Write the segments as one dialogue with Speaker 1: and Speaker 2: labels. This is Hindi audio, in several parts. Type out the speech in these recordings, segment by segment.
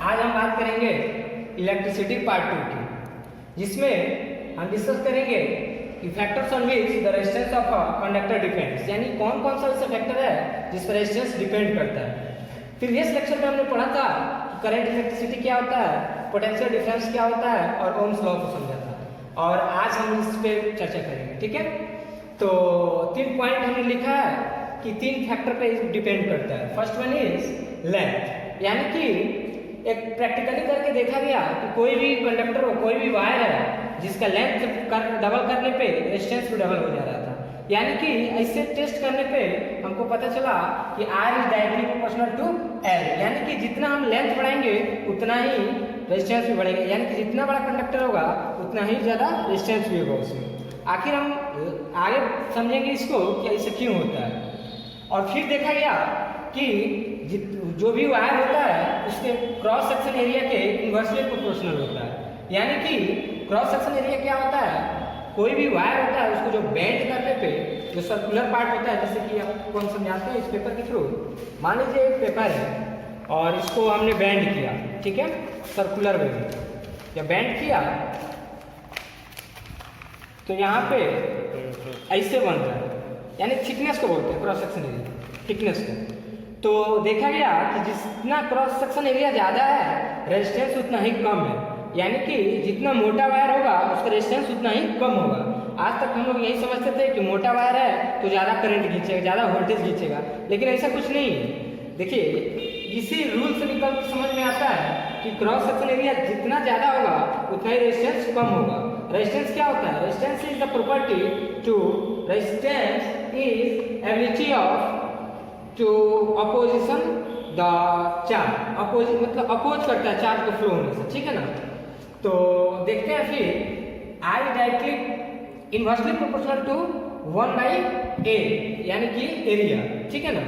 Speaker 1: आज हम बात करेंगे इलेक्ट्रिसिटी पार्ट 2 की, जिसमें हम डिस्कस करेंगे कि factors on which the resistance of a conductor depends, यानी कौन कौन सा ऐसा फैक्टर है जिस पर रेजिस्टेंस डिपेंड करता है। प्रीवियस लेक्चर में हमने पढ़ा था कि करंट इलेक्ट्रिसिटी क्या होता है, पोटेंशियल डिफरेंस क्या होता है और ओम्स लॉ को समझा था, और आज हम इस पे चर्चा करेंगे। ठीक है, तो 3 पॉइंट हमने लिखा है कि 3 फैक्टर पे डिपेंड करता है। फर्स्ट वन इज लेंथ, यानी कि एक प्रैक्टिकली करके देखा गया कि कोई भी कंडक्टर हो, कोई भी वायर है जिसका लेंथ डबल करने पे रेजिस्टेंस भी डबल हो जा रहा था। यानी कि ऐसे टेस्ट करने पे हमको पता चला कि R is directly proportional to L, यानी कि जितना हम लेंथ बढ़ाएंगे उतना ही रेजिस्टेंस भी बढ़ेगा, यानी कि जितना बड़ा कंडक्टर होगा उतना ही ज़्यादा रेजिस्टेंस भी होगा उसमें। आखिर हम आगे समझेंगे इसको कि ऐसे क्यों होता है। और फिर देखा गया कि जो भी वायर होता है उसके क्रॉस सेक्शन एरिया के इन्वर्सली प्रोपोर्शनल होता है। यानी कि क्रॉस सेक्शन एरिया क्या होता है, कोई भी वायर होता है उसको जो बेंड करने पे जो सर्कुलर पार्ट होता है, जैसे कि आपको हम समझाते हैं इस पेपर के थ्रू। मान लीजिए एक पेपर है और इसको हमने बेंड किया, ठीक है, सर्कुलर वे में जब बेंड किया तो यहाँ पे ऐसे बन रहा है, यानी थिकनेस को बोलते हैं क्रॉस सेक्शन एरिया, थिकनेस को। तो देखा गया कि जितना क्रॉस सेक्शन एरिया ज़्यादा है रेजिस्टेंस उतना ही कम है, यानी कि जितना मोटा वायर होगा उसका रेजिस्टेंस उतना ही कम होगा। आज तक हम लोग यही समझते थे कि मोटा वायर है तो ज़्यादा करंट खींचेगा, ज़्यादा वोल्टेज खींचेगा, लेकिन ऐसा कुछ नहीं है। देखिए इसी रूल से निकल समझ में आता है कि क्रॉस सेक्शन एरिया जितना ज़्यादा होगा उतना ही रेजिस्टेंस कम होगा। रेजिस्टेंस क्या होता है? Resistance is the property to resistance is ability of to opposition the charge, opposite मतलब अपोज करता है चार्ज को फ्लो होने से, ठीक है ना। तो देखते हैं फिर I directly inversely proportional to 1/a, यानी कि एरिया, ठीक है ना।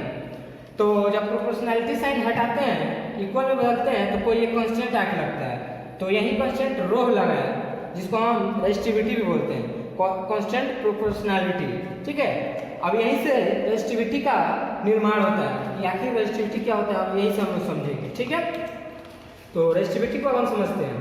Speaker 1: तो जब प्रोपोर्शनैलिटी साइन हटाते हैं, इक्वल में बदलते हैं, तो कोई एक कांस्टेंट आके लगता है, तो यही कांस्टेंट रो लगा है जिसको हम रेजिस्टिविटी भी बोलते हैं, कांस्टेंट प्रोपोर्शनैलिटी, ठीक है। अब यहीं से रेजिस्टिविटी का निर्माण होता है कि आखिर रेजिस्टिविटी क्या होता है, अब यही से हम लोग समझेंगे, ठीक है। तो रेजिस्टिविटी को हम समझते हैं,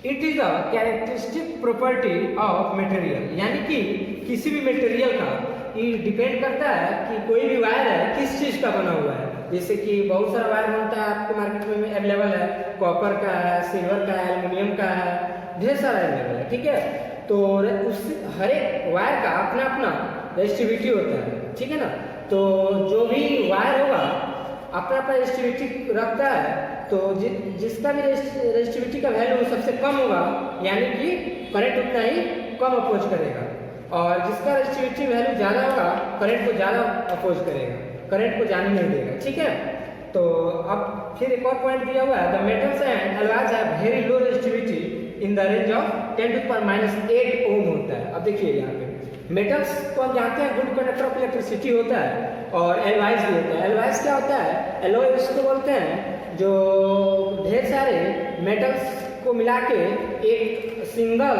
Speaker 1: it is a characteristic property of material, यानी कि किसी भी मटेरियल का ये डिपेंड करता है कि कोई भी वायर है किस चीज़ का बना हुआ है। जैसे कि बहुत सारा वायर बनता है आपको मार्केट में अवेलेबल है, कॉपर का है, सिल्वर का है, एल्युमिनियम का है, ढेर सारा अवेलेबल है, ठीक है। तो उस हर एक वायर का अपना अपना रेजिस्टिविटी होता है, ठीक है ना। तो जो भी वायर होगा अपना अपना रेजिस्टिविटी रखता है, तो जिसका भी रेजिस्टिविटी का वैल्यू सबसे कम होगा यानी कि करंट उतना ही कम अपोज करेगा, और जिसका रेजिस्टिविटी वैल्यू ज़्यादा होगा करंट को ज़्यादा अपोज करेगा, करंट को जाने नहीं देगा, ठीक है। तो अब फिर एक और पॉइंट दिया हुआ है, the metals and alloys have very low resistivity in the range of 10⁻⁸ ओम होता है। अब देखिए यहाँ पे मेटल्स को हम जानते हैं गुड कंडक्टर ऑफ इलेक्ट्रिसिटी होता है, और एलॉयज भी होता है। एलॉयज क्या होता है? एलॉय उसको बोलते हैं जो ढेर सारे मेटल्स को मिला के एक सिंगल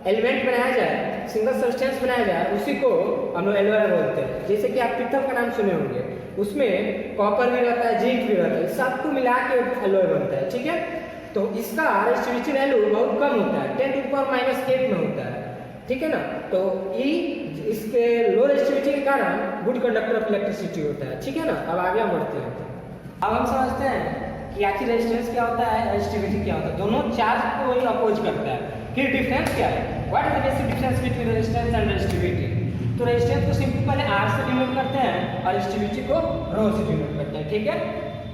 Speaker 1: एलिमेंट बनाया जाए, सिंगल सब्सटेंस बनाया जाए, उसी को हम लोग एलॉय बोलते हैं। जैसे कि आप पीतल का नाम सुने होंगे, उसमें कॉपर भी रहता है, जिंक भी रहता है, सबको मिला के एलॉय बनता है, ठीक है। तो इसका रेजिस्टिविटी वैल्यू बहुत कम होता है, 10⁻⁸ में होता है, ठीक है ना। तो इसके लो रेजिस्टिविटी के कारण गुड कंडक्टर ऑफ इलेक्ट्रिसिटी होता है, ठीक है ना। अब आगे हम बढ़ते हैं। अब हम समझते हैं कि आखिर रेजिस्टेंस क्या होता है, रेजिस्टिविटी क्या होता है। दोनों चार्ज को ही अपोज करता है। फिर डिफरेंस क्या है? What is the basic difference between resistance and resistivity? तो रेजिस्टेंस को सिंपली पहले R से डिनोट करते हैं और रेजिस्टिविटी को रो से डिनोट करते हैं, ठीक है।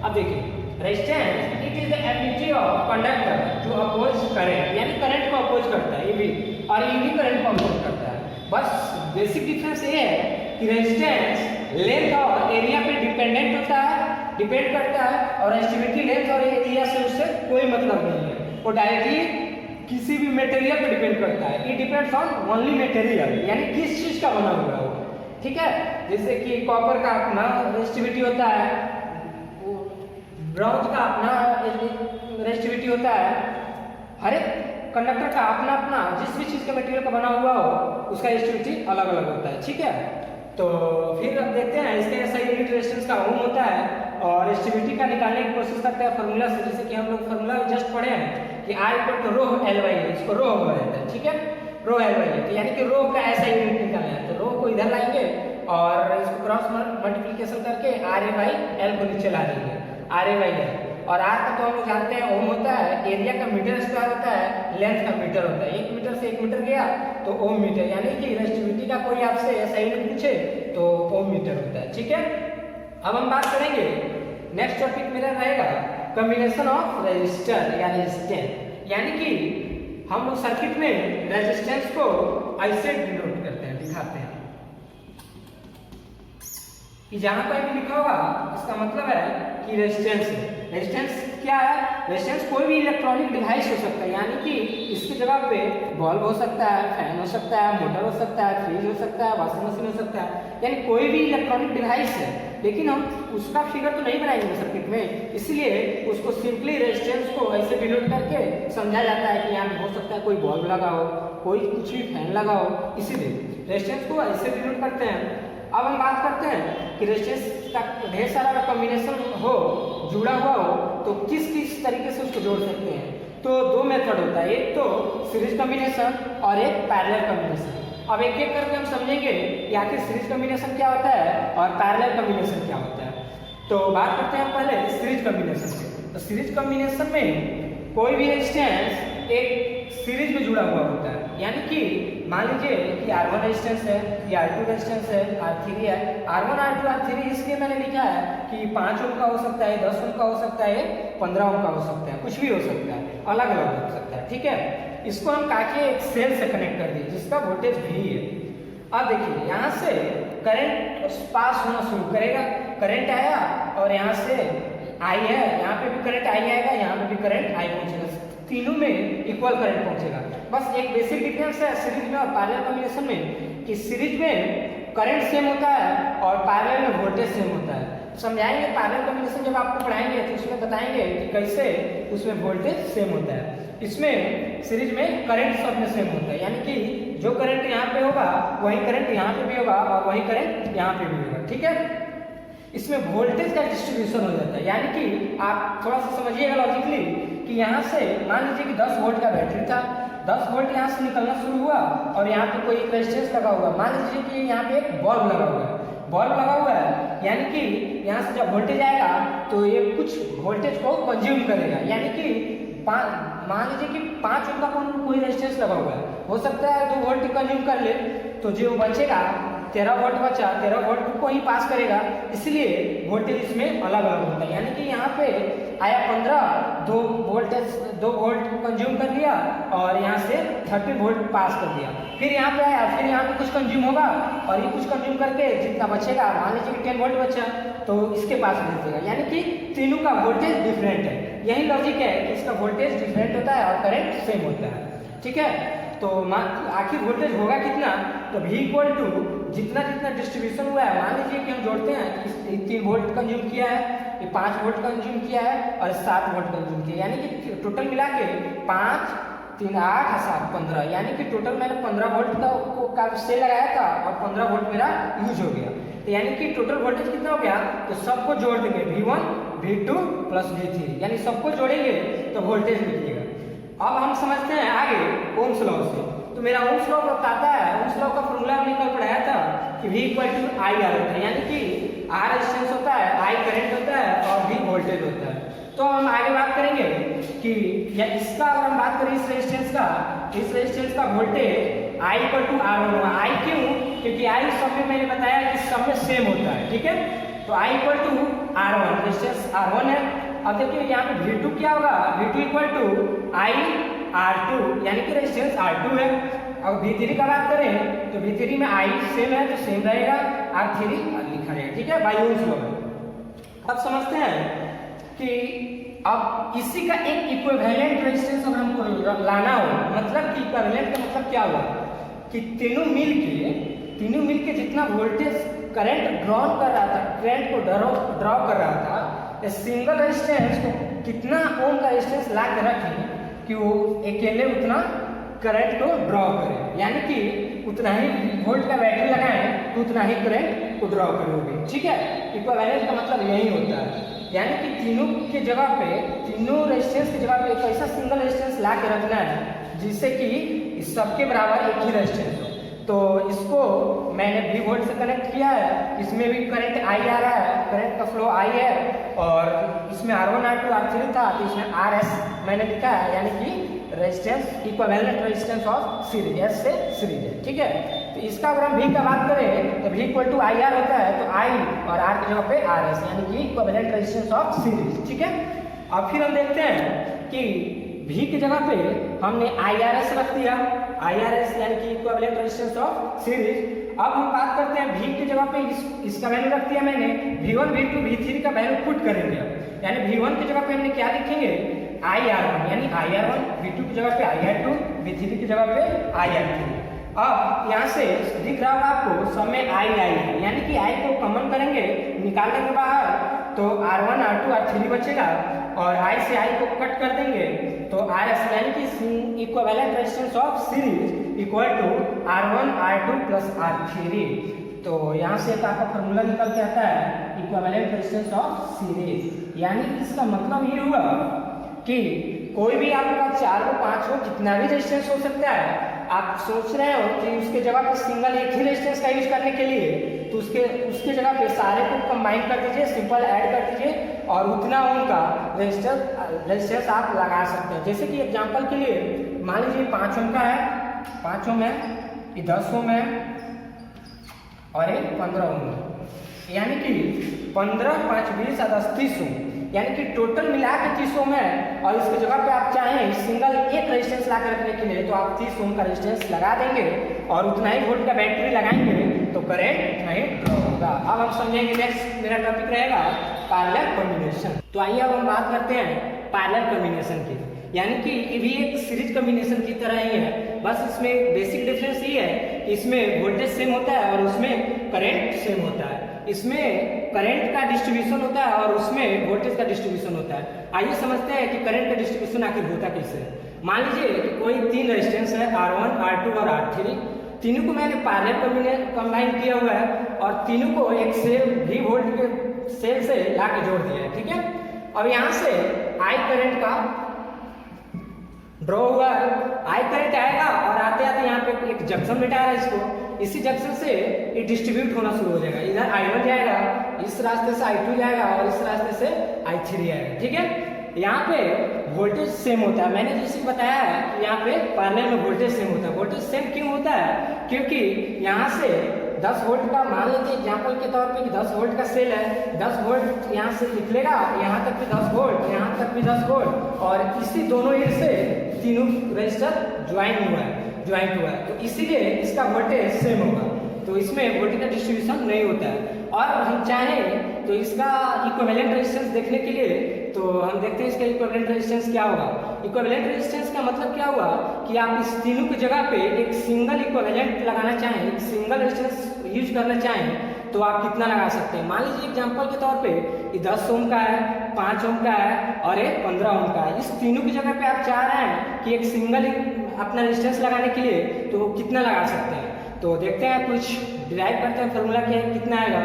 Speaker 1: अब देखिए resistance it is the ability of conductor to oppose current, यानी करंट को अपोज करता है ये भी, और ये भी करंट को अपोज करता है। बस बेसिक डिफरेंस ये है कि रेजिस्टेंस लेंथ और एरिया पे डिपेंडेंट होता है, डिपेंड करता है, और रेजिस्टिविटी लेंथ और एरिया से उससे कोई मतलब नहीं है, वो डायरेक्टली किसी भी मटेरियल पे डिपेंड करता है। It depends on only material, यानी किस चीज़ का बना हुआ है वो, ठीक है। जैसे कि कॉपर का अपना रेजिस्टिविटी होता है, ब्रॉन्ज का अपना रेजिस्टिविटी होता है, हर एक कंडक्टर का अपना अपना जिस भी चीज़ का मटेरियल का बना हुआ हो उसका रेजिस्टिविटी अलग अलग होता है, ठीक है। तो फिर अब देखते हैं इसके SI यूनिट रेजिस्टेंस का ओम होता है, और स्टेबिलिटी का निकालने की कोशिश करते हैं फार्मूला से, जैसे कि हम लोग फार्मूला जस्ट पढ़े हैं कि R equal to rho L by A, इसको रो बोला जाता है, ठीक है, रो एल बाई ए, तो यानी कि रो का ऐसा यूनिट निकालना है, तो रो को इधर लाएंगे और इसको क्रॉस मल्टीप्लिकेशन करके आर ए बाई एल को नीचे ला देंगे, आर ए बाई एल, और आर का तो हम लोग जानते हैं ओम होता है, एरिया का मीटर स्क्वायर होता है, लेंथ का मीटर होता है, 1 मीटर से 1 मीटर गया तो ओम मीटर, यानी कि रेजिस्टिविटी का कोई आपसे ऐसा यूनिट पूछे तो ओम मीटर होता है, ठीक है। अब हम बात करेंगे, नेक्स्ट टॉपिक मेरा रहेगा कॉम्बिनेशन ऑफ रेजिस्टर या रेजिस्टेंस, यानी कि हम लोग सर्किट में रेजिस्टेंस को ऐसे डिनोट करते हैं, दिखाते हैं कि जहां पर भी लिखा होगा इसका मतलब है कि रेजिस्टेंस है। रेजिस्टेंस क्या है? रेजिस्टेंस कोई भी इलेक्ट्रॉनिक डिवाइस हो सकता है, यानी कि इसकी जगह पे बल्ब हो सकता है, फैन हो सकता है, मोटर हो सकता है, फ्रिज हो सकता है, वॉशिंग मशीन हो सकता है, यानी कोई भी इलेक्ट्रॉनिक डिवाइस है, लेकिन हम उसका फिगर तो नहीं बनाएंगे सर्किट में, इसलिए उसको सिंपली रेजिस्टेंस को ऐसे डिनोट करके समझा जाता है कि यहाँ हो सकता है कोई बल्ब लगा हो, कोई कुछ भी फैन लगा हो, इसीलिए रेजिस्टेंस को ऐसे डिनोट करते हैं। अब हम बात करते हैं कि रेजिस्टेंस का ढेर सारा कॉम्बिनेशन हो, जुड़ा हुआ हो, तो किस किस तरीके से उसको जोड़ सकते हैं। तो दो मेथड होता है, एक तो सीरीज कॉम्बिनेशन और एक पैरेलल कॉम्बिनेशन। अब एक एक करके हम समझेंगे कि आखिर सीरीज कॉम्बिनेशन क्या होता है और पैरेलल कॉम्बिनेशन क्या होता है। तो बात करते हैं पहले सीरीज कॉम्बिनेशन की। तो सीरीज कॉम्बिनेशन में कोई भी रेजिस्टेंस एक सीरीज में जुड़ा हुआ होता है, यानी कि मान लीजिए कि R1 रेजिस्टेंस है, ये R2 रेजिस्टेंस है, R3 है, R1 R2 R3 इसलिए मैंने लिखा है कि 5 ओम का हो सकता है, 10 ओम का हो सकता है, 15 ओम का हो सकता है, कुछ भी हो सकता है, अलग अलग हो सकता है, ठीक है। इसको हम काके एक सेल से कनेक्ट कर दिए जिसका वोल्टेज V है। अब देखिए यहाँ से करंट पास होना शुरू करेगा, करंट आया और यहाँ से I है, यहाँ पे भी करंट I आएगा, यहाँ पे भी करंट I पहुंचेगा, तीनों में इक्वल करंट पहुंचेगा। बस एक बेसिक डिफरेंस है सीरीज में और पैरेलल कॉम्बिनेशन में कि सीरीज में करंट सेम होता है और पैरेलल में वोल्टेज सेम होता है। समझाएंगे पैरेलल कॉम्बिनेशन जब आपको पढ़ाएंगे तो उसमें बताएंगे कि कैसे उसमें वोल्टेज सेम होता है। इसमें सीरीज में करंट सब में सेम होता है, यानी कि जो करंट यहाँ पे होगा वही करंट यहाँ पे भी होगा और वही करंट यहाँ पे भी होगा, ठीक है। इसमें वोल्टेज का डिस्ट्रीब्यूशन हो जाता है, यानी कि आप थोड़ा सा समझिएगा लॉजिकली कि यहाँ से मान लीजिए कि 10 वोल्ट का बैटरी था, 10 वोल्ट यहाँ से निकलना शुरू हुआ और यहाँ पे कोई एक रेजिस्टेंस लगा हुआ, मान लीजिए कि यहाँ पे एक बल्ब लगा हुआ है, बल्ब लगा हुआ है, यानी कि यहाँ से जब वोल्टेज आएगा तो ये कुछ वोल्टेज को कंज्यूम करेगा, यानी कि मान लीजिए कि 5 ओम का कोई रेजिस्टेंस लगा हुआ है, हो सकता है 2 वोल्ट कंज्यूम कर ले, तो जो बचेगा 13 वोल्ट बचा, 13 वोल्ट को ही पास करेगा, इसलिए वोल्टेज इसमें अलग अलग होता है। यानी कि यहाँ पे आया 15, 2 वोल्ट कंज्यूम कर लिया और यहाँ से 30 वोल्ट पास कर दिया, फिर यहाँ पे आया, फिर यहाँ पे कुछ कंज्यूम होगा और ये कुछ कंज्यूम करके जितना बचेगा, मान लीजिए कि 10 वोल्ट बचा तो इसके पास भेज देगा, यानी कि तीनों का वोल्टेज डिफरेंट है। यही लॉजिक है कि इसका वोल्टेज डिफरेंट होता है और करंट सेम होता है, ठीक है। तो आखिर वोल्टेज होगा कितना, तो V इक्वल टू जितना जितना डिस्ट्रीब्यूशन हुआ है, मान लीजिए कि हम जोड़ते हैं कि 3 वोल्ट कंज्यूम किया है, ये 5 वोल्ट कंज्यूम किया है और 7 वोल्ट कंज्यूम किया, यानी कि टोटल मिला के 5, 3, 8, 7, 15, यानी कि टोटल मैंने 15 वोल्ट का सेल लगाया था और 15 वोल्ट मेरा यूज हो गया, तो यानी कि टोटल वोल्टेज कितना हो गया, तो सबको जोड़ देंगे V1 V2 प्लस V3, यानी सबको जोड़ेंगे तो वोल्टेज निकलेगा। अब हम समझते हैं आगे ओम्स लॉ से। तो मेरा ओम्स लॉ बताता है, ओम्स लॉ का फॉर्मूला हमने कल पढ़ाया था कि V equal to I R होता है, यानी कि R रेजिस्टेंस होता है, I करंट होता है और V वोल्टेज होता है। तो हम आगे बात करेंगे कि इसका अगर हम बात करें इस रेजिस्टेंस का voltage I equal to R1 होगा। I क्यों? क्योंकि I सब में मैंने बताया कि सब में सेम होता है, ठीक है। तो I equal to R1, resistance R1 है। अब देखिए यहाँ पे V2 क्या होगा, V2 equal to I R2, यानी कि रेजिस्टेंस R2 है। अब V3 का बात करें तो V3 में I सेम है तो सेम रहेगा, R3 लिखा रहेगा, ठीक है, बाय ओम्स लॉ। अब समझते हैं कि अब इसी का एक इक्विवेलेंट रेजिस्टेंस अगर हमको लाना हो, मतलब कि इक्विवेलेंट का मतलब क्या हुआ कि तीनों मिल के जितना वोल्टेज करंट ड्रॉ कर रहा था, करंट को ड्रॉ कर रहा था, सिंगल रेजिस्टेंस को कितना ओम का रेजिस्टेंस ला के रखें कि वो अकेले उतना करंट को ड्रॉ करें, यानी कि उतना ही वोल्ट का बैटरी लगाएं तो उतना ही करंट को ड्रॉ करोगे। ठीक है, इक्विवेलेंट का मतलब यही होता है, यानी कि तीनों के जगह पे, तीनों रेजिस्टेंस की जगह पे एक ऐसा सिंगल रेजिस्टेंस ला के रखना है जिससे कि सबके बराबर एक ही रेजिस्टेंस हो। तो इसको मैंने V वोल्ट से कनेक्ट किया है, इसमें भी करंट I आ रहा है, करंट का फ्लो I है, और इसमें R1 R2 R3 था तो इसमें RS मैंने लिखा है, यानी कि resistance equivalent resistance of series, S से सीरीज है। ठीक है, तो इसका अगर हम V का बात करें तो V इक्वल टू IR होता है, तो I और R की जगह पे RS, यानी कि इक्विवेलेंट रेजिस्टेंस ऑफ सीरीज। ठीक है, अब फिर हम देखते हैं कि V की जगह पे हमने IRS रख दिया, IRS यानी कि इक्विवेलेंट रेजिस्टेंस ऑफ सीरीज। अब हम बात करते हैं V की जगह पे इसका वैल्यू रख दिया मैंने, V1 V2 V3 का वैल्यू पुट करेंगे, यानी V1 की जगह पे हमने क्या लिखेंगे IR1, यानी IR1, V2 की जगह पे IR2, V3 की जगह पे IR3। अब यहाँ से दिख रहा होगा आपको सब में I है, यानी कि I को कॉमन करेंगे, निकाल देंगे बाहर तो R1 R2 R3 बचेगा, और I से I को कट कर देंगे तो RS यानी कि equivalent resistance of series equal to R1 R2 plus R3। तो यहाँ से एक आपका फॉर्मूला निकल के आता है इक्विवेलेंट रेजिस्टेंस ऑफ सीरीज, यानी इसका मतलब ये हुआ कि कोई भी आपका 4 हो 5 हो कितना भी रेजिस्टेंस हो सकता है, आप सोच रहे हो कि उसके जगह पे सिंगल एक ही रेजिस्टेंस का यूज करने के लिए, तो उसके जगह पे सारे को कंबाइन कर दीजिए, सिंपल ऐड कर दीजिए, और उतना उनका रेजिस्टेंस आप लगा सकते हैं। जैसे कि एग्जांपल के लिए मान लीजिए 5 ओम का है, 5 ओम है, ये 10 ओम है और ये 15 ओम है, यानी कि 15 5 20 और 10 30 ओम, यानी कि टोटल मिला के 30 ओम है, और इसकी जगह पे आप चाहें सिंगल एक रेजिस्टेंस ला कर रखने के लिए तो आप 30 ओम का रेजिस्टेंस लगा देंगे और उतना ही वोल्ट का बैटरी लगाएंगे तो करंट उतना ही ड्रॉ होगा। अब हम समझेंगे, नेक्स्ट मेरा टॉपिक रहेगा पैरेलल कॉम्बिनेशन। तो आइए अब हम बात करते हैं पैरेलल कॉम्बिनेशन की, यानी कि ये भी एक सीरीज कॉम्बिनेशन की तरह ही है, बस इसमें बेसिक डिफरेंस ये है कि इसमें वोल्टेज सेम होता है और उसमें करंट सेम होता है। इसमें करंट का डिस्ट्रीब्यूशन होता है और उसमें वोल्टेज का डिस्ट्रीब्यूशन होता है। आइए समझते हैं कि करंट का डिस्ट्रीब्यूशन आखिर होता कैसे है। मान लीजिए कि कोई 3 रेजिस्टेंस है R1 R2 और R3, तीनों को मैंने पैरेलल कंबाइन किया हुआ है और तीनों को एक सेल V वोल्ट के सेल से ला के जोड़ दिया है। ठीक है, अब यहाँ से I करंट का ड्रॉ हुआ है, I करंट आएगा और आते आते यहाँ पे एक जंक्शन बिठा है, इसको इसी जंक्शन से ये डिस्ट्रीब्यूट होना शुरू हो जाएगा। इधर I1 जाएगा, इस रास्ते से I2 जाएगा और इस रास्ते से I3 जाएगा। ठीक है, यहाँ पे वोल्टेज सेम होता है, मैंने जैसे बताया है कि यहाँ पे पैरेलल में वोल्टेज सेम होता है। वोल्टेज सेम क्यों होता है, क्योंकि यहाँ से 10 वोल्ट का, मान लीजिए एग्जाम्पल के तौर पे कि 10 वोल्ट का सेल है, 10 वोल्ट यहाँ से निकलेगा, यहाँ तक भी 10 वोल्ट, यहाँ तक भी 10 वोल्ट, और इसी दोनों एंड से तीनों रजिस्टर ज्वाइंट हुआ है, तो इसीलिए इसका वोल्टेज सेम होगा, तो इसमें वोल्टेज का डिस्ट्रीब्यूशन नहीं होता है। और हम चाहें तो इसका इक्विवेलेंट रेजिस्टेंस देखने के लिए तो हम देखते हैं इसका इक्विवेलेंट रेजिस्टेंस क्या होगा। इक्विवेलेंट रेजिस्टेंस का मतलब क्या हुआ कि आप इस तीनों की जगह पे एक सिंगल इक्विवेलेंट लगाना चाहें, एक सिंगल रेजिस्टेंस यूज करना चाहें तो आप कितना लगा सकते हैं। मान लीजिए एग्जांपल के तौर पे ये 10 ओम का है, 5 ओम का है और एक 15 ओम का है। इस तीनों की जगह पे आप चाह रहे हैं कि एक सिंगल अपना रेजिस्टेंस लगाने के लिए तो कितना लगा सकते हैं। तो देखते हैं, कुछ डिराइव करते हैं फॉर्मूला क्या कितना आएगा।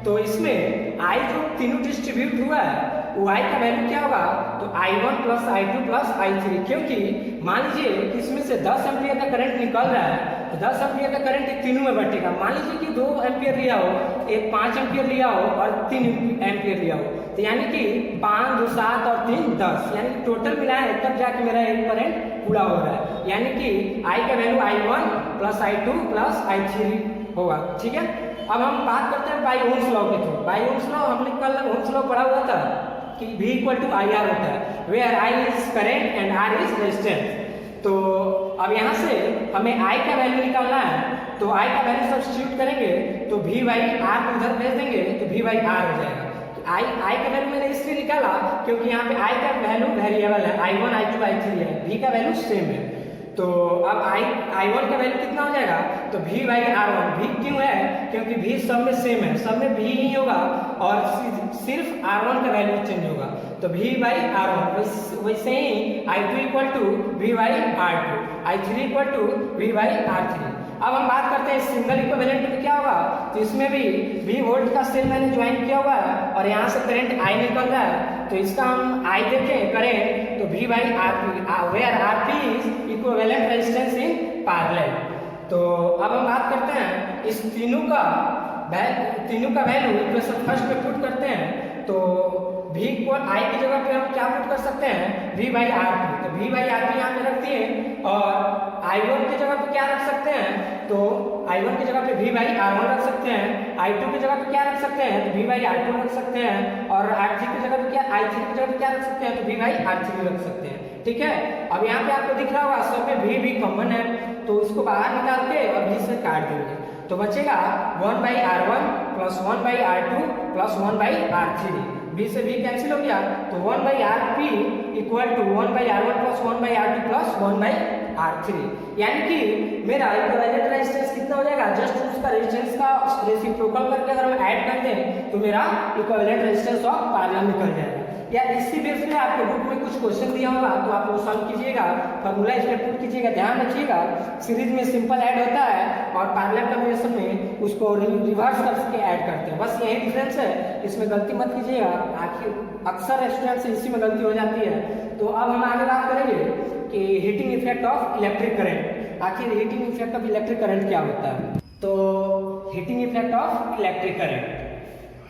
Speaker 1: तो इसमें I जो तीनों डिस्ट्रीब्यूट हुआ है वो I का वैल्यू क्या होगा, तो I1 plus I2 plus I3, क्योंकि मान लीजिए कि इसमें से 10 एम्पियर का करंट निकल रहा है तो 10 एम्पियर का करंट एक तीनों में बटेगा। मान लीजिए कि 2 एम्पियर लिया हो, एक 5 एम्पियर लिया हो और 3 एम्पियर लिया हो, तो यानी कि 5 2 7 और 3 10, यानी कि टोटल मिला है तब जाके मेरा एक करंट पूरा हो रहा है, यानी कि I का value I1 plus I2 plus I3 होगा। ठीक है, अब हम बात करते हैं बाई ओम्स लॉ के थ्रू। बाई ओम्स लॉ हमने कल ओम्स लॉ पढ़ा हुआ था कि V इक्वल टू IR होता है, where I is current and R is resistance. तो अब यहाँ से हमें I का वैल्यू निकालना है, तो I का वैल्यू सब्स्टिट्यूट करेंगे तो V बाई R को उधर भेज देंगे तो V बाई R हो जाएगा। I का वैल्यू मैंने इसलिए निकाला क्योंकि यहाँ पे I का वैल्यू वेरिएबल है, I1 I2 I3 है, V का वैल्यू सेम है। तो अब I1 का वैल्यू कितना हो जाएगा, तो V बाई R1। V क्यों है, क्योंकि V सब में सेम है, सब में V ही होगा और सिर्फ R1 का वैल्यू चेंज होगा। तो V बाई R1, वैसे ही I2 equal to V by R2, I3 equal to V by R3। अब हम बात करते हैं सिंगल इक्विवेलेंट में क्या होगा। तो इसमें भी V वोल्ट का सेल मैंने ज्वाइन किया हुआ है और यहाँ से करंट I निकल रहा है, तो इसका हम I देखें करें तो V by RP, where RP is equivalent resistance in parallel. तो अब हम बात करते हैं इस तीनों का वैल्यू इक्वेशन फर्स्ट में पुट करते हैं। तो V को I की जगह पे हम क्या पुट कर सकते हैं, V बाई RP। तो V बाई RP यहाँ पे रख दिए और I1 की जगह पे क्या रख सकते हैं, तो I1 की जगह पे V बाई R1 रख सकते हैं, I2 की जगह पे क्या रख सकते हैं, तो V बाई R2 रख सकते हैं, और I3 की जगह पे क्या रख सकते हैं, तो V बाई R3 रख सकते हैं। ठीक है, अब यहाँ पे आपको दिख रहा होगा सब में V कॉमन है, तो उसको बाहर निकाल के और V से काट देंगे तो बचेगा 1 by R1 plus 1 by R2 plus 1 by R3। V से V कैंसिल हो गया तो 1 by RP equal to 1 by R1 plus 1 by R2 plus 1 by R3। यानी कि मेरा इक्विवेलेंट रेजिस्टेंस कितना हो जाएगा, जस्ट उसका रेजिस्टेंस का रेसिप्रोकल करके अगर हम ऐड कर दें तो मेरा इक्विवेलेंट रेजिस्टेंस ऑफ पैरेलल निकल जाएगा। या इसी बेस में आपके बुक में कुछ क्वेश्चन दिया होगा तो आप वो सॉल्व कीजिएगा, फार्मूला इसमें पुट कीजिएगा। ध्यान रखिएगा सीरीज में सिंपल ऐड होता है और पैरेलल कॉम्बिनेशन में उसको रिवर्स करके ऐड करते हैं, बस यही डिफरेंस है, इसमें गलती मत कीजिएगा। आखिर अक्सर स्टूडेंट से इसी में गलती हो जाती है। तो अब हम आगे बात करेंगे कि heating effect of electric current. आखिर heating effect of electric current क्या होता है, तो heating effect of electric current,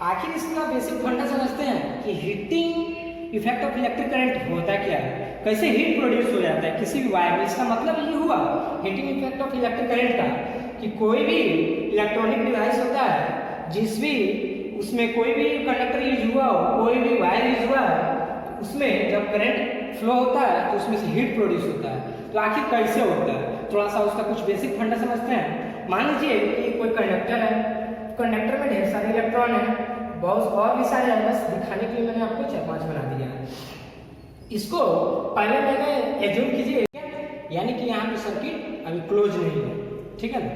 Speaker 1: आखिर इसका बेसिक फंडा समझते हैं कि heating effect of electric current होता क्या है, कैसे हीट प्रोड्यूस हो जाता है किसी भी वायर में। इसका मतलब ये हुआ heating effect of electric current का कि कोई भी इलेक्ट्रॉनिक डिवाइस होता है जिस भी उसमें कोई भी कंडक्टर यूज हुआ हो, कोई भी वायर यूज हुआ है, उसमें जब करंट फ्लो होता है तो उसमें से हीट प्रोड्यूस होता है। तो आखिर कैसे होता है, थोड़ा सा उसका कुछ बेसिक फंडा समझते हैं। मान लीजिए कि कोई कंडक्टर है, कंडक्टर में ढेर सारे इलेक्ट्रॉन है, बहुत और भी सारे हैं, बस दिखाने के लिए मैंने आपको 4-5 बना दिया है। इसको पहले मैंने एज्यूम कीजिए, यानी कि यहाँ पे सर्किट अभी क्लोज नहीं है, ठीक है ना।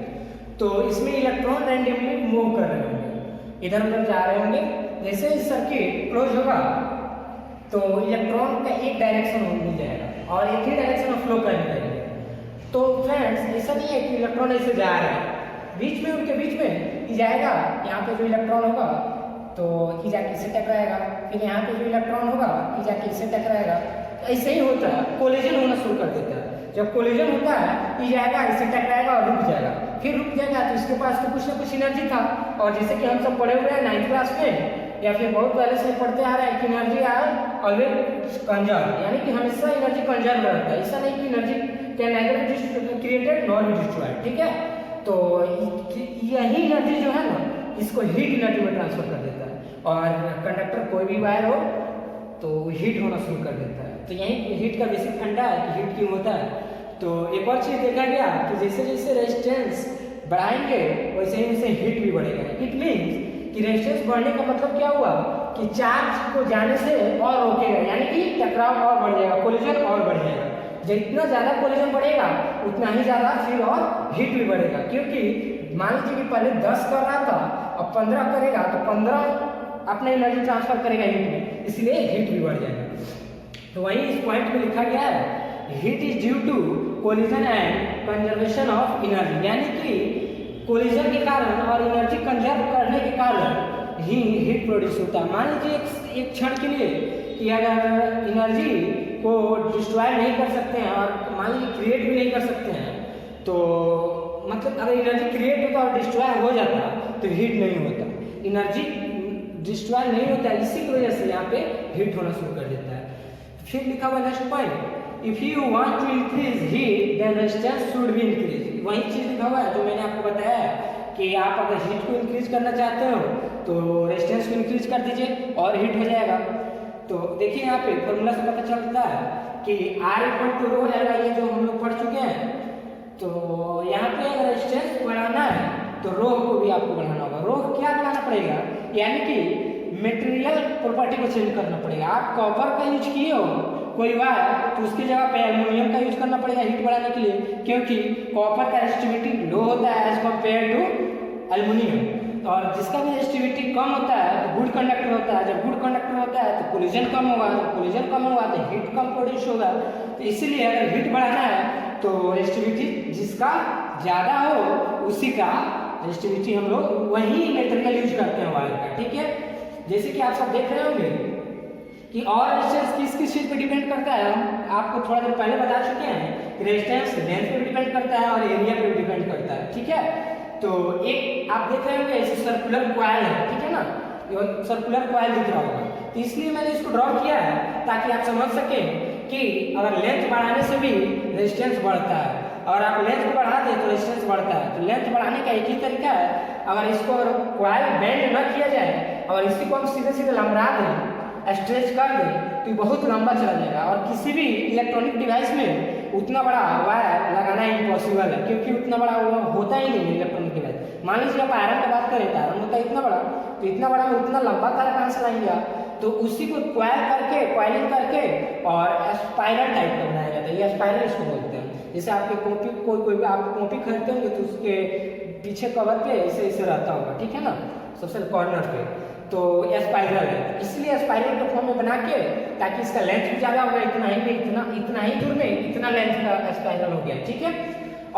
Speaker 1: तो इसमें इलेक्ट्रॉन रैंडमली मूव कर रहे होंगे, इधर उधर जा रहे होंगे। जैसे ही सर्किट क्लोज होगा तो इलेक्ट्रॉन का एक डायरेक्शन मिल जाएगा और एक ही डायरेक्शन में फ्लो करने लगेंगे। तो फ्रेंड्स ऐसा नहीं है कि इलेक्ट्रॉन ऐसे जा रहे हैं, बीच में उनके बीच में ही जाएगा। यहाँ पे जो इलेक्ट्रॉन होगा तो ही जाके इससे टकराएगा, फिर यहाँ पे जो इलेक्ट्रॉन होगा ही जाके इससे टकराएगा। ऐसे ही होता है, कोलिजन होना शुरू कर देता है। जब कोलिजन होता है ही जाएगा, इससे टकराएगा और रुक जाएगा, फिर रुक जाएगा तो इसके पास तो कुछ ना कुछ एनर्जी था। और जैसे कि हम सब पढ़े हुए हैं 9th क्लास में या फिर बहुत पहले से पढ़ते आ रहे हैं कि एनर्जी आर ऑलवेज कंजर्व, यानी कि हमेशा एनर्जी कंजर्व रहता है। ऐसा नहीं कि energy can nether be created nor be destroyed, ठीक है। तो यही एनर्जी जो है ना, इसको हीट एनर्जी में ट्रांसफर कर देता है और कंडक्टर कोई भी वायर हो तो हीट होना शुरू कर देता है। तो यही हीट का बेसिक फंडा है कि हीट क्यों होता है। तो एक और चीज़ देखा गया कि जैसे जैसे रेजिस्टेंस बढ़ाएंगे वैसे ही वैसे हीट भी बढ़ेगा। इट मीन्स कि रेजिस्टेंस बढ़ने का मतलब क्या हुआ कि चार्ज को जाने से और रोकेगा, यानी कि टकराव और बढ़ जाएगा, कोलिजन और बढ़ जाएगा। जितना ज़्यादा कोलिजन बढ़ेगा उतना ही ज़्यादा फिर और हीट भी बढ़ेगा, क्योंकि मान लीजिए कि पहले 10 कर रहा था अब 15 करेगा तो 15 अपना एनर्जी ट्रांसफर करेगा हीट में, इसलिए हीट भी बढ़ जाएगा। तो वहीं इस पॉइंट में लिखा गया है heat is due to collision and conservation of energy, यानी कि कोलिजन के कारण और एनर्जी कंजर्व करने के कारण ही हीट प्रोड्यूस होता है। मान लीजिए एक क्षण के लिए कि अगर एनर्जी को डिस्ट्रॉय नहीं कर सकते हैं और मान लीजिए क्रिएट भी नहीं कर सकते हैं, तो मतलब अगर एनर्जी क्रिएट होता और डिस्ट्रॉय हो जाता तो हीट नहीं होता। एनर्जी डिस्ट्रॉय नहीं होता, इसी की वजह से यहाँ पे हीट होना शुरू कर देता है। फिर लिखा हुआ next point, if you want to increase heat then resistance should be increase. वही चीज लिखा हुआ है जो मैंने आपको बताया कि आप अगर हीट को इंक्रीज करना चाहते हो तो रेजिस्टेंस को इंक्रीज कर दीजिए और हीट हो जाएगा। तो देखिए यहाँ पे फॉर्मूला से पता चलता है कि R इक्वल टू रो है, ये जो हम लोग पढ़ चुके हैं। तो यहाँ पे अगर रेजिस्टेंस बढ़ाना है तो रो को भी आपको बढ़ाना होगा। रो क्या बढ़ाना पड़ेगा, यानी कि मेटेरियल प्रॉपर्टी को चेंज करना पड़ेगा। आप कॉपर का यूज किए हो कोई वायर तो उसकी जगह पे एल्युमिनियम का यूज करना पड़ेगा हीट बढ़ाने के लिए, क्योंकि कॉपर का रेजिस्टिविटी लो होता है एज कम्पेयर टू एल्युमिनियम। और जिसका भी रेजिस्टिविटी कम होता है तो गुड कंडक्टर होता है। जब गुड कंडक्टर होता है तो कोलिजन कम होगा, जब कोलिजन कम होगा तो हीट कम प्रोड्यूस होगा। तो इसीलिए अगर हीट बढ़ाना है तो रेजिस्टिविटी जिसका ज़्यादा हो उसी का रेजिस्टिविटी हम लोग वही मेटेरियल यूज करते हैं वायर का, ठीक है। जैसे कि आप सब देख रहे होंगे कि और रेजिस्टेंस किस चीज़ पे डिपेंड करता है, हम आपको थोड़ा देर पहले बता चुके हैं कि रेजिस्टेंस लेंथ पे डिपेंड करता है और एरिया पे डिपेंड करता है, ठीक है। तो एक आप देख रहे होंगे ऐसे सर्कुलर कॉइल है, ठीक है ना, ये सर्कुलर कॉइल दिख रहा होगा। तो इसलिए मैंने इसको ड्रॉ किया है ताकि आप समझ सकें कि अगर लेंथ बढ़ाने से भी रेजिस्टेंस बढ़ता है, और आप लेंथ को बढ़ा दें तो रेजिस्टेंस बढ़ता है। तो लेंथ बढ़ाने का एक ही तरीका है, अगर इसको कॉइल बेंड न किया जाए और इसी को हम सीधे सीधे लंबा दें, स्ट्रेच कर दें, तो ये बहुत लंबा चला जाएगा। और किसी भी इलेक्ट्रॉनिक डिवाइस में उतना बड़ा वायर लगाना इम्पॉसिबल है, क्योंकि उतना बड़ा वो होता ही नहीं है इलेक्ट्रॉनिक डिवाइस। मान लीजिए आप आयरन की बात करें तो आयरन होता है इतना बड़ा, तो इतना बड़ा में उतना लंबा तार कहाँ से लाएंगे आप? तो उसी को कॉइल करके, कॉइलिंग करके और स्पाइरल टाइप का बनाया जाता है, ये स्पाइरल इसको बोलते हैं। जैसे आपके कॉपी कोई आप कॉपी खरीदते होंगे तो उसके पीछे कवर पे ऐसे रहता होगा, ठीक है ना, सबसे कॉर्नर पे, तो ये स्पाइरल है। इसलिए स्पाइरल के फॉर्म में बना के, ताकि इसका लेंथ भी ज़्यादा होगा, इतना ही में इतना ही दूर में इतना लेंथ का स्पाइरल हो गया, ठीक है।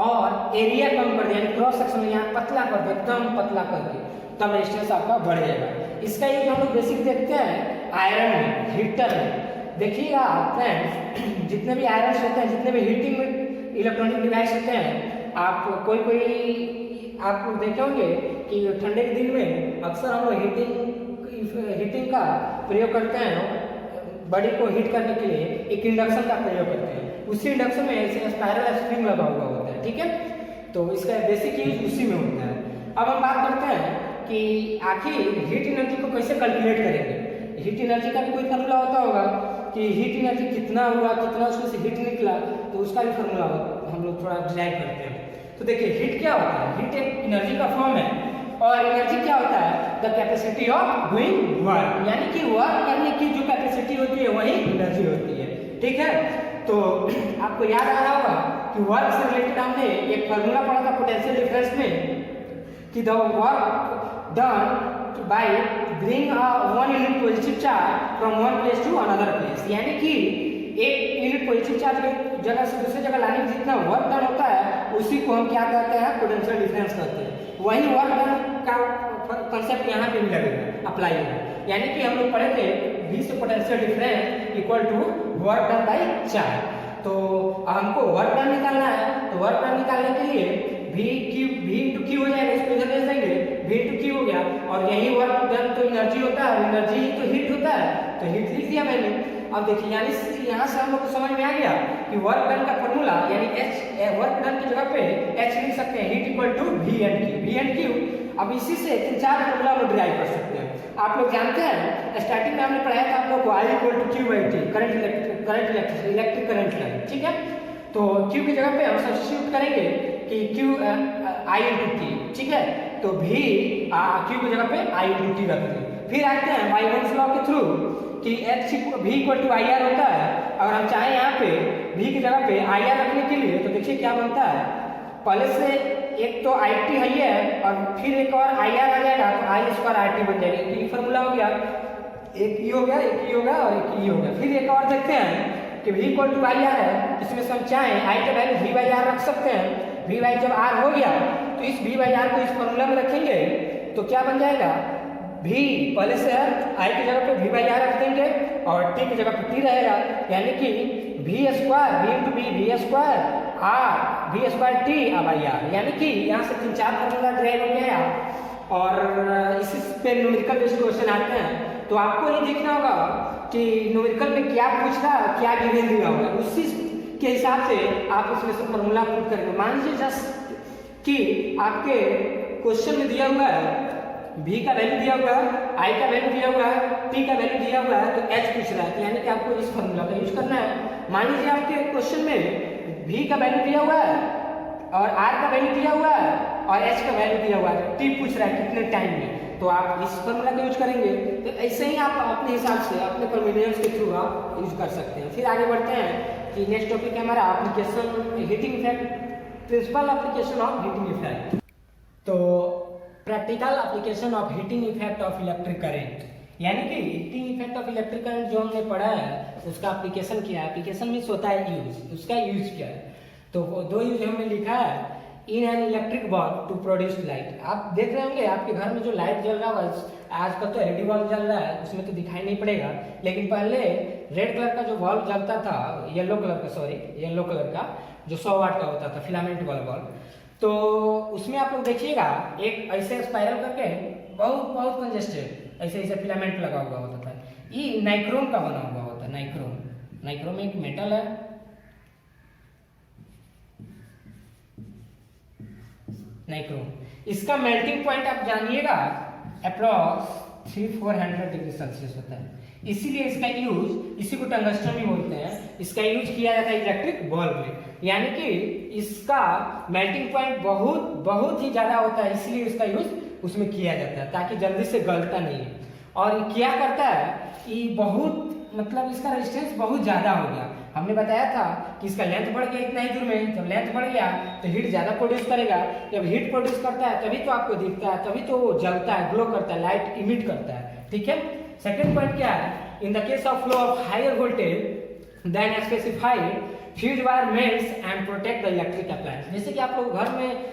Speaker 1: और एरिया कम कर दिया, यानी क्रॉस सेक्शन यहाँ पतला कर दिया, एकदम पतला करके, तब रेजिस्टेंस आपका बढ़ जाएगा। इसका यूज हम लोग बेसिक देखते हैं आयरन में, हीटर में। देखिएगा फ्रेंड्स, जितने भी आयरन होते हैं, जितने भी हीटिंग इलेक्ट्रॉनिक डिवाइस होते हैं, आप कोई आप देखे होंगे कि ठंडे के दिन में अक्सर हम लोग हीटिंग का प्रयोग करते हैं, बॉडी को हीट करने के लिए एक इंडक्शन का प्रयोग करते हैं। उसी इंडक्शन में ऐसे स्पाइरल स्प्रिंग लगा हुआ होता है, ठीक है। तो इसका बेसिक यूज उसी में होता है। अब हम बात करते हैं कि आखिर हीट एनर्जी को कैसे कैलकुलेट करेंगे। हीट एनर्जी का भी कोई फार्मूला होता होगा कि हीट एनर्जी कितना हुआ, कितना उसमें से हीट निकला, तो उसका भी फार्मूला हम लोग थोड़ा डिराइव करते हैं। तो देखिए हीट क्या होता है, हीट एक एनर्जी का फॉर्म है, और एनर्जी क्या होता है, the capacity of doing work, यानी कि वर्क करने की जो कैपेसिटी होती है वही एनर्जी होती है, ठीक है। तो आपको याद आ रहा होगा कि वर्क से रिलेटेड हमने एक फार्मूला पढ़ा था पोटेंशियल डिफरेंस में, कि the work done by bring one unit positive charge from one place to another place, यानी कि एक यूनिट पॉजिटिव चार्ज को जगह से दूसरी जगह लाने में जितना वर्क डन होता है उसी को हम क्या कहते हैं, पोटेंशियल डिफरेंस कहते हैं। वही वर्क डन का कंसेप्ट यहाँ पे भी लगेगा, अप्लाई होगा। यानी कि हम लोग पढ़े थे V से potential difference equal to work done by charge. तो हमको वर्क डन निकालना है, तो वर्क डन निकालने के लिए V इंटू क्यू हो जाएगा, इसको इधर ले देंगे, V इंटू क्यू हो गया, और यही वर्क डन तो एनर्जी होता है, एनर्जी ही तो हीट होता है, तो हीट लिख दिया मैंने। अब देखिए यानी यहाँ से हम लोग को समझ में आ गया कि वर्क डन का फॉर्मूला यानी H, वर्क डन की जगह पे H लिख सकते हैं, heat equal to V and Q. अब इसी से 3-4 फॉर्मूला हम लोग डिराइव कर सकते हैं। आप लोग जानते हैं स्टार्टिंग में हमने पढ़ाया था आप लोग को I equal to Q by T, electric current line, ठीक है। तो Q की जगह पे हम सब्स्टिट्यूट करेंगे कि Q I इंटू टी, ठीक है। तो V Q की जगह पे I इंटू टी रख दें। फिर आते हैं बाइवन्स लॉ के थ्रू कि V equal to I R होता है। अगर हम चाहें यहाँ पे V की जगह पे आई आर रखने के लिए, तो देखिए क्या बनता है, पहले से एक तो आई टी है और फिर एक और आई आर आ जाएगा, तो आई स्क्वायर आर टी बन जाएगी। तो ये फॉर्मूला हो गया, एक ई हो गया, एक ई हो गया और एक ई हो गया। फिर एक और देखते हैं कि V equal to I R है, इसमें से हम चाहें आई का वैल्यू V बाई आर रख सकते हैं। V बाई जब आर हो गया तो इस V बाई आर को इस फॉर्मूला में रखेंगे तो क्या बन जाएगा, V पहले से है, I की जगह पे V बाई आर रख देंगे और T की जगह पे T रहेगा, यानी कि V square V into V square R V square T by R, यानी कि यहाँ से 3-4 फॉर्मूला ड्राइव हो गया। और इसी पे न्यूमेरिकल बेस्ड क्वेश्चन आते हैं, तो आपको ये देखना होगा कि न्यूमेरिकल में क्या पूछ रहा है, क्या गिवन दिया होगा, उसी के हिसाब से आप इसमें से फॉर्मूला पुट करेंगे। मान लीजिए जस्ट कि आपके क्वेश्चन में दिया हुआ है V का वैल्यू दिया हुआ है, I का वैल्यू दिया हुआ है, T का वैल्यू दिया हुआ है, तो H पूछ रहा है, यानी कि आपको इस फॉर्मूला का यूज करना है। मान लीजिए आपके क्वेश्चन में V का वैल्यू दिया हुआ है और R का वैल्यू दिया हुआ है और H का वैल्यू दिया हुआ है, T पूछ रहा है कितने टाइम में, तो आप इस फॉर्मूला का यूज करेंगे। तो ऐसे ही आप अपने हिसाब से अपने कन्वीनियंस के थ्रू आप यूज कर सकते हैं। फिर आगे बढ़ते हैं कि नेक्स्ट टॉपिक है हमारा application heating effect, principal application of heating effect. तो practical application of heating effect of electric current, यानी कि heating effect of electric current जो हमने पढ़ा है उसका एप्लीकेशन क्या है, एप्लीकेशन मीन्स होता है यूज, उसका यूज क्या है। तो दो यूज हमने लिखा है, in an electric bulb to produce light. आप देख रहे होंगे आपके घर में जो लाइट जल रहा है, आजकल तो एलईडी बल्ब जल रहा है, उसमें तो दिखाई नहीं पड़ेगा, लेकिन पहले रेड कलर का जो बल्ब जलता था, येलो कलर का, सॉरी येलो कलर का, जो 100 वाट का होता था फिलामेंट वाला बल्ब, तो उसमें आप लोग देखिएगा एक ऐसे स्पाइरल करके बहुत बहुत कंजेस्टेड ऐसे ऐसे फिलामेंट लगा हुआ होता था। ये नाइक्रोम का बना हुआ होता है, नाइक्रोम, नाइक्रोम एक मेटल है, नाइक्रोम। इसका मेल्टिंग पॉइंट आप जानिएगा अप्रॉक्स 300-400 डिग्री सेल्सियस होता है, इसीलिए इसका यूज, इसी को टंगस्टन भी बोलते हैं, इसका यूज किया जाता है इलेक्ट्रिक बल्ब में, यानी कि इसका मेल्टिंग पॉइंट बहुत बहुत ही ज्यादा होता है, इसलिए इसका यूज उसमें किया जाता है ताकि जल्दी से गलता नहीं है। और ये क्या करता है, ये बहुत मतलब इसका रेजिस्टेंस बहुत ज्यादा हो गया। हमने बताया था कि इसका लेंथ बढ़ गया इतना ही दूर में, जब लेंथ बढ़ गया तो हीट ज्यादा प्रोड्यूस करेगा, जब हीट प्रोड्यूस करता है तभी तो आपको दिखता है, तभी तो वो जलता है, ग्लो करता है, लाइट इमिट करता है, ठीक है। सेकेंड पॉइंट क्या है, in the case of flow of higher voltage then specified fuse wire melts and protect the electric appliance. जैसे कि आप लोग घर में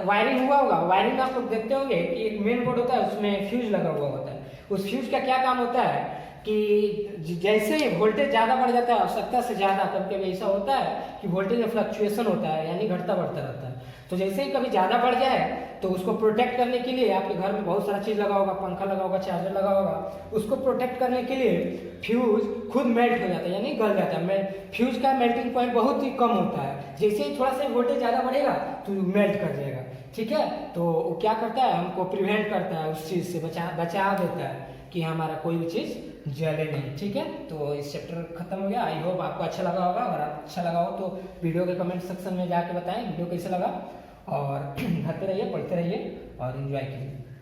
Speaker 1: वायरिंग हुआ होगा, वायरिंग में आप लोग देखते होंगे कि एक मेन बोर्ड होता है, उसमें फ्यूज लगा हुआ होता है। उस फ्यूज का क्या काम होता है कि जैसे ही वोल्टेज ज्यादा बढ़ जाता है, आवश्यकता से ज्यादा, कभी कभी ऐसा होता है कि वोल्टेज में फ्लक्चुएशन होता है, यानी घटता बढ़ता रहता है, तो जैसे ही कभी ज्यादा बढ़ जाए तो उसको प्रोटेक्ट करने के लिए आपके घर में बहुत सारा चीज लगा होगा, पंखा लगा होगा, चार्जर लगा होगा, उसको प्रोटेक्ट करने के लिए फ्यूज खुद मेल्ट हो जाता है, यानी गल जाता है। फ्यूज का मेल्टिंग पॉइंट बहुत ही कम होता है, जैसे ही थोड़ा सा वोल्टेज ज्यादा बढ़ेगा तो मेल्ट कर जाएगा, ठीक है। तो वो क्या करता है, हमको प्रिवेंट करता है, उस चीज से बचा देता है कि हमारा कोई भी चीज जले नहीं, ठीक है। तो इस चैप्टर खत्म हो गया। आई होप आपको अच्छा लगा होगा, अगर आपको अच्छा लगा हो तो वीडियो के कमेंट सेक्शन में जाके बताएं वीडियो कैसे लगा, और घर पे रहिए, पढ़ते रहिए और एंजॉय कीजिए।